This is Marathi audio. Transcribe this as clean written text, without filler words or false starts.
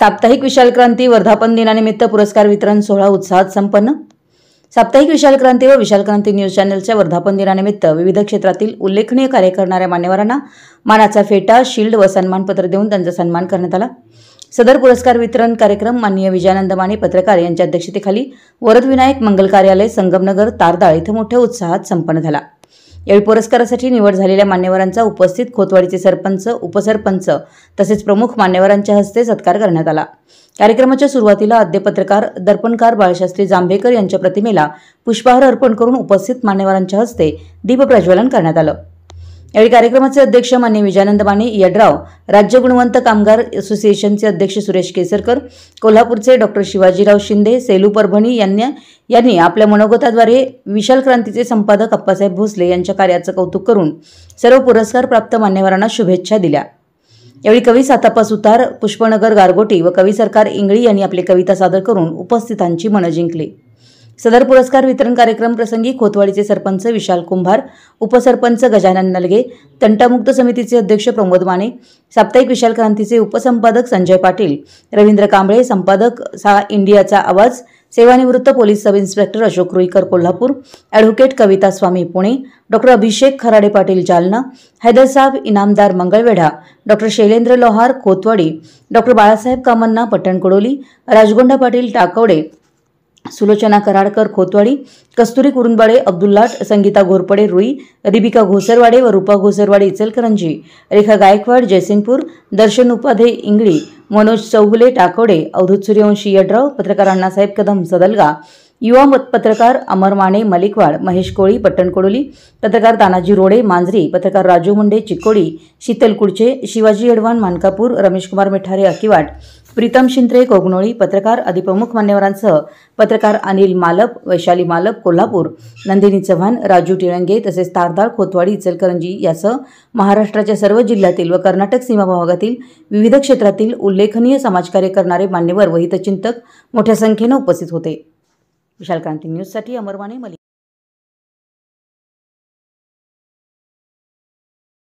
साप्ताहिक विशाल क्रांती वर्धापन दिनानिमित्त पुरस्कार वितरण सोहळा उत्साहात संपन्न। साप्ताहिक विशाल क्रांती व विशाल क्रांती न्यूज चॅनलच्या वर्धापन दिनानिमित्त विविध क्षेत्रातील उल्लेखनीय कार्य करणाऱ्या मान्यवरांना मानाचा फेटा, शील्ड व सन्मानपत्र देऊन त्यांचा सन्मान करण्यात आला। सदर पुरस्कार वितरण कार्यक्रम माननीय विजयानंद माने पत्रकार यांच्या अध्यक्षतेखाली वरदविनायक मंगल कार्यालय संगमनगर तारदाळ येथे मोठ्या उत्साहात संपन्न झाला। यावेळी पुरस्कारासाठी निवड झालेल्या मान्यवरांचा उपस्थित खोतवाडीचे सरपंच, उपसरपंच तसेच प्रमुख मान्यवरांच्या हस्ते सत्कार करण्यात आला। कार्यक्रमाच्या सुरुवातीला आद्य पत्रकार दर्पणकार बाळशास्त्री जांभेकर यांच्या प्रतिमेला पुष्पहार अर्पण करून उपस्थित मान्यवरांच्या हस्ते दीपप्रज्वलन करण्यात आलं। यावेळी कार्यक्रमाचे अध्यक्ष माननीय विजयानंद माने यड्राव, राज्य गुणवंत कामगार असोसिएशनचे अध्यक्ष सुरेश केसरकर, कोल्हापूरचे डॉक्टर शिवाजीराव शिंदे, सेलू परभणी यांनी आपल्या मनोगताद्वारे विशाल क्रांतीचे संपादक अप्पासाहेब भोसले यांच्या कार्याचं कौतुक करून सर्व पुरस्कार प्राप्त मान्यवरांना शुभेच्छा दिल्या। यावेळी कवी सातापा सुतार, पुष्पनगर गारगोटी व कवी सरकार इंगळी यांनी आपली कविता सादर करून उपस्थितांची मनं जिंकली। सदर पुरस्कार वितरण कार्यक्रम प्रसंगी खोतवाडीचे सरपंच विशाल कुंभार, उपसरपंच गजानन नलगे, तंटामुक्त समितीचे अध्यक्ष प्रमोद माने, साप्ताहिक विशाल क्रांतीचे उपसंपादक संजय पाटील, रवींद्र कांबळे, संपादक इंडियाचा आवाज, सेवानिवृत्त police sub inspector Ashok Ruikar Kolhapur, advocate Kavita Swami Pune, doctor Abhishek Kharade Patil Jalna, Haidar Sahab Inamdar Mangalwedha, doctor Shailendra Lohar Khotwadi, doctor Balasaheb Kamanna Pattankadoli, Rajgonda Patil Takwade, Sulochana Karadkar Khotwadi, Kasturi Kurundwade Abdullat, Sangeeta Ghorpade Rui, Rebecca Ghosarwade व रूपा घोसरवाडे इचलकरंजी, रेखा गायकवाड जयसिंगपूर, दर्शन उपाध्ये इंगळी, मनोज चौगुले टाकवडे, अवधूत सूर्यवंशी यड्राव, पत्रकार अण्णासाहेब कदम सदलगा, युवा पत्रकार अमर माने मलिकवाड, महेश कोळी पट्टणकोडोली, पत्रकार तानाजी रोडे मांजरी, पत्रकार राजू मुंडे चिकोडी, शीतल कुडचे, शिवाजी यडवान मानकापूर, रमेश कुमार मिठारे अकिवाट, प्रीतम शिंत्रे कोगनोळी, पत्रकार आदी प्रमुख मान्यवरांसह पत्रकार अनिल मालप, वैशाली मालप कोल्हापूर, नंदिनी चव्हाण, राजू टिळंगे तसेच तारदाळ खोतवाडी इचलकरंजी यासह महाराष्ट्राच्या सर्व जिल्ह्यातील व कर्नाटक सीमा भागातील विविध क्षेत्रातील उल्लेखनीय समाजकार्य करणारे मान्यवर व हितचिंतक मोठ्या संख्येने उपस्थित होते। विशाल क्रांती न्यूजसाठी अमर माने मलिक।